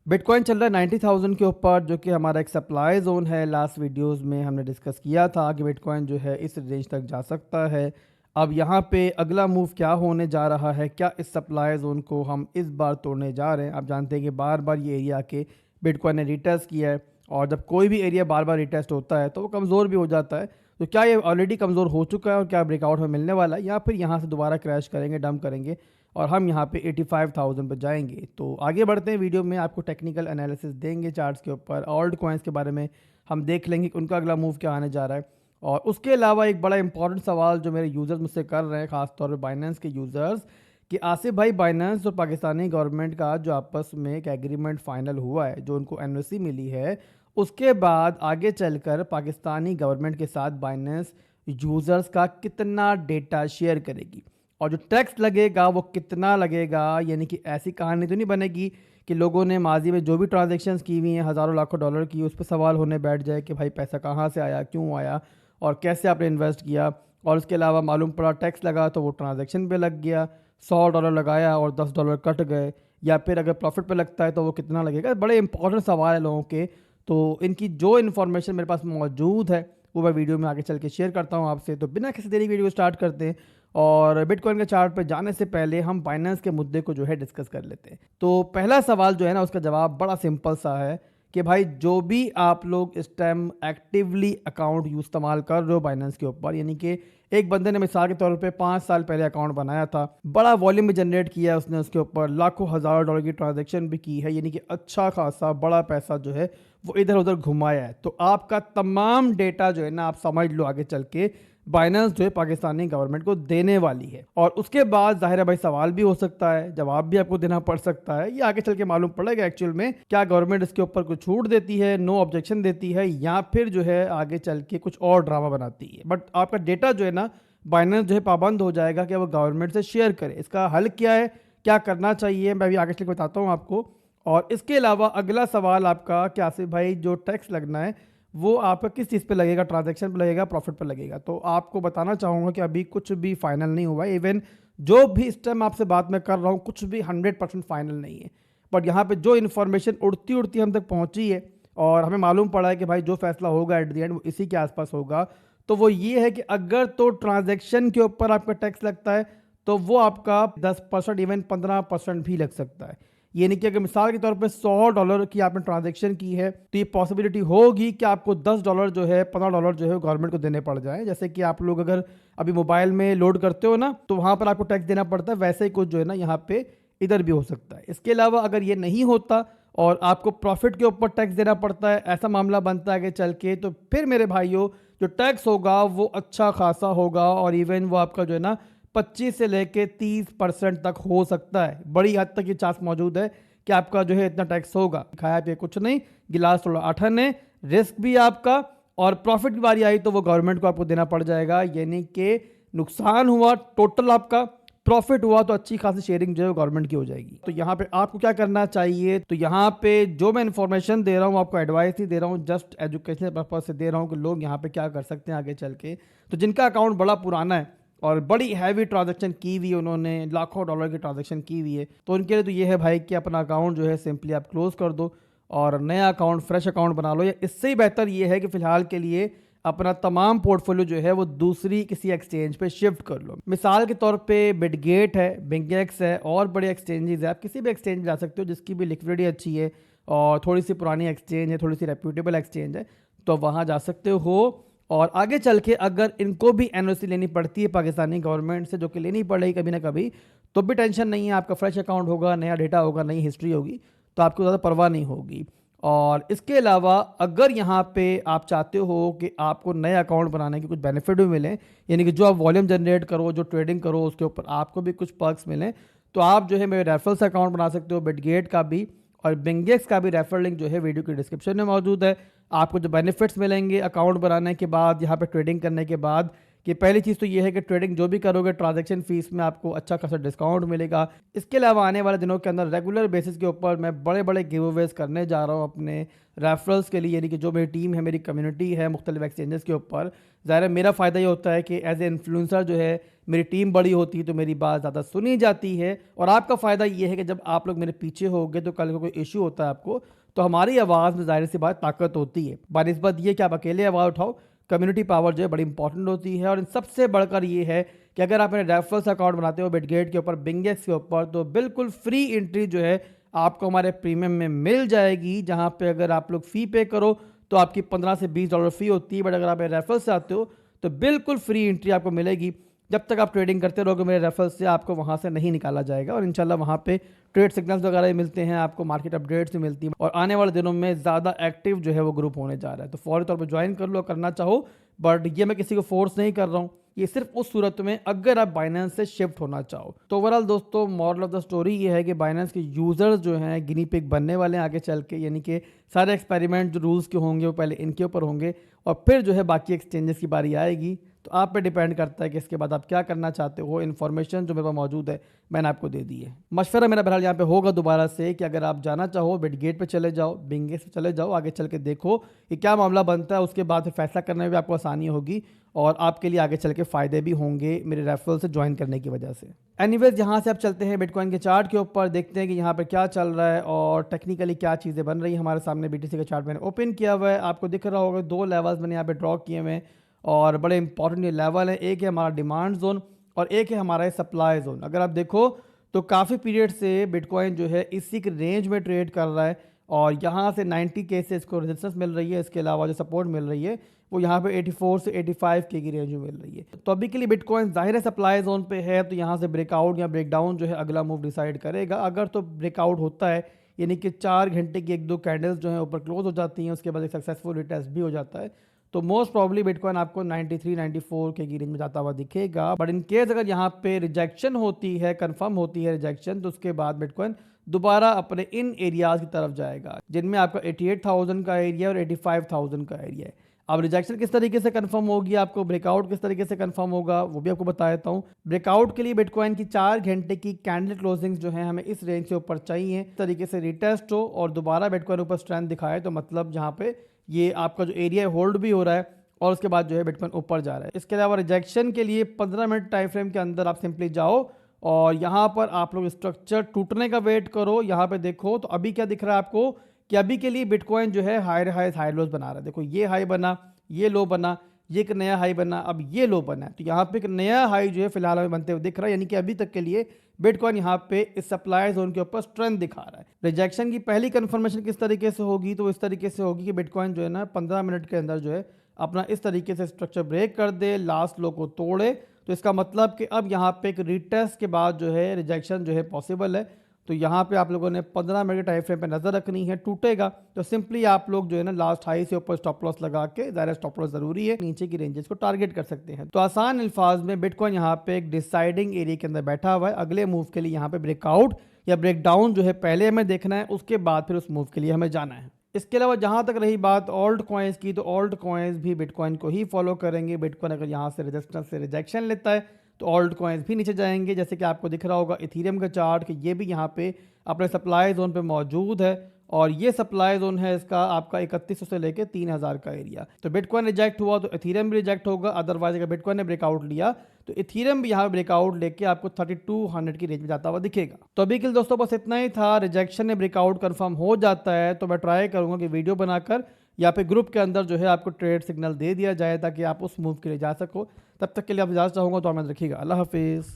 Bitcoin चल रहा है 90,000 के ऊपर, जो कि हमारा एक सप्लाई जोन है। लास्ट वीडियोस में हमने डिस्कस किया था कि बिटकॉइन जो है इस रेंज तक जा सकता है। अब यहाँ पे अगला मूव क्या होने जा रहा है, क्या इस सप्लाई जोन को हम इस बार तोड़ने जा रहे हैं। आप जानते हैं कि बार बार ये एरिया के बिटकॉइन ने रिटेस्ट किया है, और जब कोई भी एरिया बार बार रिटेस्ट होता है तो वो कमज़ोर भी हो जाता है। तो क्या ये ऑलरेडी कमज़ोर हो चुका है और क्या ब्रेकआउट में मिलने वाला है, या फिर यहाँ से दोबारा क्रैश करेंगे, डंप करेंगे और हम यहाँ पे 85,000 पर जाएंगे। तो आगे बढ़ते हैं, वीडियो में आपको टेक्निकल एनालिसिस देंगे चार्ट्स के ऊपर, ऑल्ट कॉइन्स के बारे में हम देख लेंगे कि उनका अगला मूव क्या आने जा रहा है। और उसके अलावा एक बड़ा इंपॉर्टेंट सवाल जो मेरे यूज़र्स मुझसे कर रहे हैं, खासतौर पर बाइनेंस के यूज़र्स, कि आसिफ भाई, बाइनेंस और पाकिस्तानी गवर्नमेंट का जो आपस में एक एग्रीमेंट फाइनल हुआ है, जो उनको एनओसी मिली है, उसके बाद आगे चलकर पाकिस्तानी गवर्नमेंट के साथ बाइनेंस यूज़र्स का कितना डेटा शेयर करेगी और जो टैक्स लगेगा वो कितना लगेगा। यानी कि ऐसी कहानी तो नहीं बनेगी कि लोगों ने माजी में जो भी ट्रांजैक्शंस की हुई हैं हज़ारों लाखों डॉलर की, उस पर सवाल होने बैठ जाए कि भाई पैसा कहाँ से आया, क्यों आया और कैसे आपने इन्वेस्ट किया। और उसके अलावा मालूम पड़ा टैक्स लगा तो वो ट्रांजैक्शन पे लग गया, $100 लगाया और $10 कट गए, या फिर अगर प्रॉफिट पे लगता है तो वो कितना लगेगा। बड़े इंपॉर्टेंट सवाल है लोगों के। तो इनकी जो इन्फॉर्मेशन मेरे पास मौजूद है वो मैं वीडियो में आगे चल के शेयर करता हूँ आपसे। तो बिना किसी देरी वीडियो स्टार्ट करते हैं, और बिटकॉइन के चार्ट पर जाने से पहले हम बाइनेंस के मुद्दे को जो है डिस्कस कर लेते हैं। तो पहला सवाल जो है ना, उसका जवाब बड़ा सिंपल सा है कि भाई जो भी आप लोग इस टाइम एक्टिवली अकाउंट इस्तेमाल कर रहे हो बाइनेंस के ऊपर, यानी कि एक बंदे ने मिसाल के तौर पे 5 साल पहले अकाउंट बनाया था, बड़ा वॉल्यूम भी जनरेट किया उसने, उसके ऊपर लाखों हज़ार डॉलर की ट्रांजैक्शन भी की है, यानी कि अच्छा खासा बड़ा पैसा जो है वो इधर उधर घुमाया है, तो आपका तमाम डेटा जो है ना, आप समझ लो आगे चल के बाइनेंस जो है पाकिस्तानी गवर्नमेंट को देने वाली है। और उसके बाद जाहिर है भाई सवाल भी हो सकता है, जवाब भी आपको देना पड़ सकता है। ये आगे चल के मालूम पड़ेगा एक्चुअल में क्या गवर्नमेंट इसके ऊपर कुछ छूट देती है, नो ऑब्जेक्शन देती है, या फिर जो है आगे चल के कुछ और ड्रामा बनाती है। बट आपका डेटा जो है ना, बाइनेंस जो है पाबंद हो जाएगा कि वो गवर्नमेंट से शेयर करे। इसका हल क्या है, क्या करना चाहिए, मैं भी आगे चल के बताता हूँ आपको। और इसके अलावा अगला सवाल आपका कि आसिफ भाई जो टैक्स लगना है वो आपका किस चीज़ पे लगेगा, ट्रांजैक्शन पे लगेगा, प्रॉफिट पे लगेगा। तो आपको बताना चाहूँगा कि अभी कुछ भी फाइनल नहीं हुआ है। इवन जो भी इस टाइम आपसे बात मैं कर रहा हूँ, कुछ भी 100% फाइनल नहीं है। बट यहाँ पे जो इन्फॉर्मेशन उड़ती उड़ती हम तक पहुँची है और हमें मालूम पड़ा है कि भाई जो फैसला होगा एट द एंड वो इसी के आसपास होगा, तो वो ये है कि अगर तो ट्रांजैक्शन के ऊपर आपका टैक्स लगता है तो वो आपका 10%, इवन 15% भी लग सकता है। यानी कि अगर मिसाल के तौर पे $100 की आपने ट्रांजैक्शन की है तो ये पॉसिबिलिटी होगी कि आपको $10 जो है, $15 जो है गवर्नमेंट को देने पड़ जाए। जैसे कि आप लोग अगर अभी मोबाइल में लोड करते हो ना, तो वहाँ पर आपको टैक्स देना पड़ता है, वैसे ही कुछ जो है ना यहाँ पे इधर भी हो सकता है। इसके अलावा अगर ये नहीं होता और आपको प्रॉफिट के ऊपर टैक्स देना पड़ता है, ऐसा मामला बनता है कि चल के, तो फिर मेरे भाइयों जो टैक्स होगा वो अच्छा खासा होगा, और इवन वो आपका जो है ना 25 से लेके 30% तक हो सकता है। बड़ी हद तक ये चांस मौजूद है कि आपका जो है इतना टैक्स होगा। खाया पिया कुछ नहीं, गिलास थोड़ा आठन है, रिस्क भी आपका, और प्रॉफिट की बारी आई तो वो गवर्नमेंट को आपको देना पड़ जाएगा। यानी कि नुकसान हुआ टोटल आपका, प्रॉफिट हुआ तो अच्छी खासी शेयरिंग जो है गवर्नमेंट की हो जाएगी। तो यहाँ पे आपको क्या करना चाहिए, तो यहाँ पे जो मैं इन्फॉर्मेशन दे रहा हूँ आपको एडवाइस ही दे रहा हूँ, जस्ट एजुकेशनल पर्पज से दे रहा हूँ कि लोग यहाँ पे क्या कर सकते हैं आगे चल के। तो जिनका अकाउंट बड़ा पुराना है और बड़ी हैवी ट्रांजैक्शन की हुई है, उन्होंने लाखों डॉलर की ट्रांजैक्शन की हुई है, तो उनके लिए तो ये है भाई कि अपना अकाउंट जो है सिंपली आप क्लोज कर दो और नया अकाउंट, फ्रेश अकाउंट बना लो। या इससे ही बेहतर ये है कि फ़िलहाल के लिए अपना तमाम पोर्टफोलियो जो है वो दूसरी किसी एक्सचेंज पे शिफ्ट कर लो। मिसाल के तौर पे बिटगेट है, बिंगेक्स है, और बड़े एक्सचेंजेस है। आप किसी भी एक्सचेंज जा सकते हो जिसकी भी लिक्विडिटी अच्छी है और थोड़ी सी पुरानी एक्सचेंज है, थोड़ी सी रेप्यूटेबल एक्सचेंज है, तो वहाँ जा सकते हो। और आगे चल के अगर इनको भी एनओसी लेनी पड़ती है पाकिस्तानी गवर्नमेंट से, जो कि लेनी पड़ेगी कभी ना कभी, तो भी टेंशन नहीं है, आपका फ्रेश अकाउंट होगा, नया डेटा होगा, नई हिस्ट्री होगी, तो आपको ज़्यादा परवाह नहीं होगी। और इसके अलावा अगर यहाँ पे आप चाहते हो कि आपको नए अकाउंट बनाने के कुछ बेनिफिट भी मिलें, यानी कि जो आप वॉल्यूम जनरेट करो, जो ट्रेडिंग करो, उसके ऊपर आपको भी कुछ पर्क्स मिलें, तो आप जो है मेरे रेफरल से अकाउंट बना सकते हो। बिटगेट का भी और बिंगेक्स का भी रेफरल लिंक जो है वीडियो के डिस्क्रिप्शन में मौजूद है। आपको जो बेनिफिट्स मिलेंगे अकाउंट बनाने के बाद, यहाँ पे ट्रेडिंग करने के बाद, कि पहली चीज़ तो ये है कि ट्रेडिंग जो भी करोगे ट्रांजैक्शन फीस में आपको अच्छा खासा डिस्काउंट मिलेगा। इसके अलावा आने वाले दिनों के अंदर रेगुलर बेसिस के ऊपर मैं बड़े बड़े गिव अवेज करने जा रहा हूँ अपने रेफरल्स के लिए, यानी कि जो मेरी टीम है, मेरी कम्युनिटी है मुख्तलिफ एक्सचेंजेस के ऊपर। ज़ाहिर है मेरा फ़ायदा ये होता है कि एज ए इन्फ्लुएंसर जो है मेरी टीम बड़ी होती है तो मेरी बात ज़्यादा सुनी जाती है, और आपका फ़ायदा ये है कि जब आप लोग मेरे पीछे होगे तो कल को कोई इशू होता है आपको, तो हमारी आवाज़ में ज़ाहिर सी बात ताकत होती है। बात ये कि आप अकेले आवाज़ उठाओ, कम्युनिटी पावर जो है बड़ी इंपॉर्टेंट होती है। और इन सबसे बढ़कर ये है कि अगर आप मेरे रेफरल्स अकाउंट बनाते हो बिटगेट के ऊपर, बिंगेक्स के ऊपर, तो बिल्कुल फ्री एंट्री जो है आपको हमारे प्रीमियम में मिल जाएगी, जहां पे अगर आप लोग फ़ी पे करो तो आपकी 15 से $20 फ़ी होती है, बट अगर आप मेरे रेफरल से आते हो तो बिल्कुल फ्री एंट्री आपको मिलेगी। जब तक आप ट्रेडिंग करते रहोगे मेरे रेफरल से, आपको वहाँ से नहीं निकाला जाएगा, और इंशाल्लाह वहाँ पे ट्रेड सिग्नल्स वगैरह भी मिलते हैं, आपको मार्केट अपडेट्स भी मिलती हैं, और आने वाले दिनों में ज़्यादा एक्टिव जो है वो ग्रुप होने जा रहा है। तो फौरी तौर पर ज्वाइन कर लो करना चाहो, बट ये मैं किसी को फोर्स नहीं कर रहा हूँ, ये सिर्फ उस सूरत में अगर आप बाइनेंस से शिफ्ट होना चाहो। तो ओवरऑल दोस्तों मॉरल ऑफ द स्टोरी ये है कि बाइनेंस के यूज़र्स जो हैं गिनी पिग बनने वाले हैं आगे चल के, यानी कि सारे एक्सपेरिमेंट जो रूल्स के होंगे वो पहले इनके ऊपर होंगे, और फिर जो है बाकी एक्सचेंजेस की बारी आएगी। तो आप पे डिपेंड करता है कि इसके बाद आप क्या करना चाहते हो। इन्फॉर्मेशन जो मेरे पास मौजूद है मैंने आपको दे दी है। मशवरा मेरा बहरहाल यहाँ पे होगा दोबारा से कि अगर आप जाना चाहो बिटगेट पे चले जाओ, बिंगेक्स पे चले जाओ, आगे चल के देखो कि क्या मामला बनता है, उसके बाद फिर फैसला करने में भी आपको आसानी होगी, और आपके लिए आगे चल के फ़ायदे भी होंगे मेरे रेफरल से ज्वाइन करने की वजह से। एनीवेज यहाँ से आप चलते हैं बिटकॉइन के चार्ट के ऊपर, देखते हैं कि यहाँ पर क्या चल रहा है और टेक्निकली क्या चीज़ें बन रही हैं हमारे सामने। BTC का चार्ट मैंने ओपन किया हुआ है, आपको दिख रहा होगा 2 लेवल्स मैंने यहाँ पे ड्रॉ किए हुए हैं, और बड़े इंपॉर्टेंट ये लेवल है। एक है हमारा डिमांड जोन और एक है हमारा सप्लाई जोन। अगर आप देखो तो काफ़ी पीरियड से बिटकॉइन जो है इसी के रेंज में ट्रेड कर रहा है, और यहाँ से 90 के से इसको रेजिस्टेंस मिल रही है, इसके अलावा जो सपोर्ट मिल रही है वो यहाँ पे 84 से 85 के की रेंज में मिल रही है। तो अभी के लिए बिटकॉइन ज़ाहिर है सप्लाई जोन पे है, तो यहाँ से ब्रेकआउट या ब्रेकडाउन जो है अगला मूव डिसाइड करेगा। अगर तो ब्रेकआउट होता है, यानी कि 4 घंटे की 1-2 कैंडल्स जो है ऊपर क्लोज हो जाती हैं, उसके बाद एक सक्सेसफुल रिटेस्ट भी हो जाता है, तो मोस्ट प्रॉब्ली बिटकॉइन आपको 93-94 के की रेंज में जाता हुआ दिखेगा। बट इन केस अगर यहाँ पे रिजेक्शन होती है, कंफर्म होती है रिजेक्शन, तो उसके बाद बिटकॉइन दोबारा अपने इन एरियाज की तरफ जाएगा जिनमें आपका 88,000 का एरिया और 85,000 का एरिया है। अब रिजेक्शन किस तरीके से कंफर्म होगी, आपको ब्रेकआउट किस तरीके से कंफर्म होगा वो भी आपको बता देता हूँ। ब्रेकआउट के लिए बिटकॉइन की 4 घंटे की कैंडल क्लोजिंग्स जो है हमें इस रेंज से ऊपर चाहिए, इस तरीके से रिटेस्ट हो और दोबारा बिटकॉइन ऊपर स्ट्रेंथ दिखाए, तो मतलब यहाँ पे ये आपका जो एरिया होल्ड भी हो रहा है और उसके बाद जो है बिटकॉइन ऊपर जा रहा है। इसके अलावा रिजेक्शन के लिए 15 मिनट टाइम फ्रेम के अंदर आप सिंपली जाओ और यहाँ पर आप लोग स्ट्रक्चर टूटने का वेट करो। यहाँ पे देखो तो अभी क्या दिख रहा है आपको कि अभी के लिए बिटकॉइन जो है हाई लोज बना रहा है। देखो ये हाई बना, ये लो बना, ये एक नया हाई बना, अब ये लो बना है, तो यहाँ पे एक नया हाई जो है फिलहाल हमें बनते हुए दिख रहा है, यानी कि अभी तक के लिए बिटकॉइन यहाँ पे इस सप्लाई जोन के ऊपर स्ट्रेंथ दिखा रहा है। रिजेक्शन की पहली कंफर्मेशन किस तरीके से होगी, तो इस तरीके से होगी कि बिटकॉइन जो है ना 15 मिनट के अंदर जो है अपना इस तरीके से स्ट्रक्चर ब्रेक कर दे, लास्ट लो को तोड़े, तो इसका मतलब कि अब यहाँ पे एक रीटेस्ट के बाद जो है रिजेक्शन जो है पॉसिबल है। तो यहाँ पे आप लोगों ने 15 मिनट के टाइम फ्रेम पे नज़र रखनी है। टूटेगा तो सिंपली आप लोग जो है ना लास्ट हाई से ऊपर स्टॉप लॉस लगा के, ज़्यादा स्टॉप लॉस ज़रूरी है, नीचे की रेंजेस को टारगेट कर सकते हैं। तो आसान अल्फाज में बिटकॉइन यहाँ पे एक डिसाइडिंग एरिया के अंदर बैठा हुआ है। अगले मूव के लिए यहाँ पे ब्रेकआउट या ब्रेकडाउन जो है पहले हमें देखना है, उसके बाद फिर उस मूव के लिए हमें जाना है। इसके अलावा जहाँ तक रही बात ऑल्ट कॉइन्स की, तो ऑल्ट कॉइन्स भी बिटकॉइन को ही फॉलो करेंगे। बिटकॉइन अगर यहाँ से रेजिस्टेंस से रिजेक्शन लेता है तो ऑल्ट कॉइन्स भी नीचे जाएंगे। जैसे कि आपको दिख रहा होगा इथीरियम का चार्ट कि ये भी यहाँ पे अपने सप्लाई जोन पे मौजूद है, और ये सप्लाई जोन है इसका आपका 3100 से लेके 3000 का एरिया। तो बिटकॉइन रिजेक्ट हुआ तो इथीरियम भी रिजेक्ट होगा, अदरवाइज अगर बिटकॉइन ने ब्रेकआउट लिया तो इथीरियम भी यहाँ ब्रेकआउट लेके आपको 3200 की रेंज में जाता हुआ दिखेगा। तो अभी के लिए दोस्तों बस इतना ही था। रिजेक्शन ने ब्रेकआउट कंफर्म हो जाता है तो मैं ट्राई करूंगा कि वीडियो बनाकर या फिर ग्रुप के अंदर जो है आपको ट्रेड सिग्नल दे दिया जाए ताकि आप उस मूव के लिए जा सको। तब तक के लिए आप इजाज़त चाहूँगा तो आप रखिएगा। अल्लाह हाफिज़।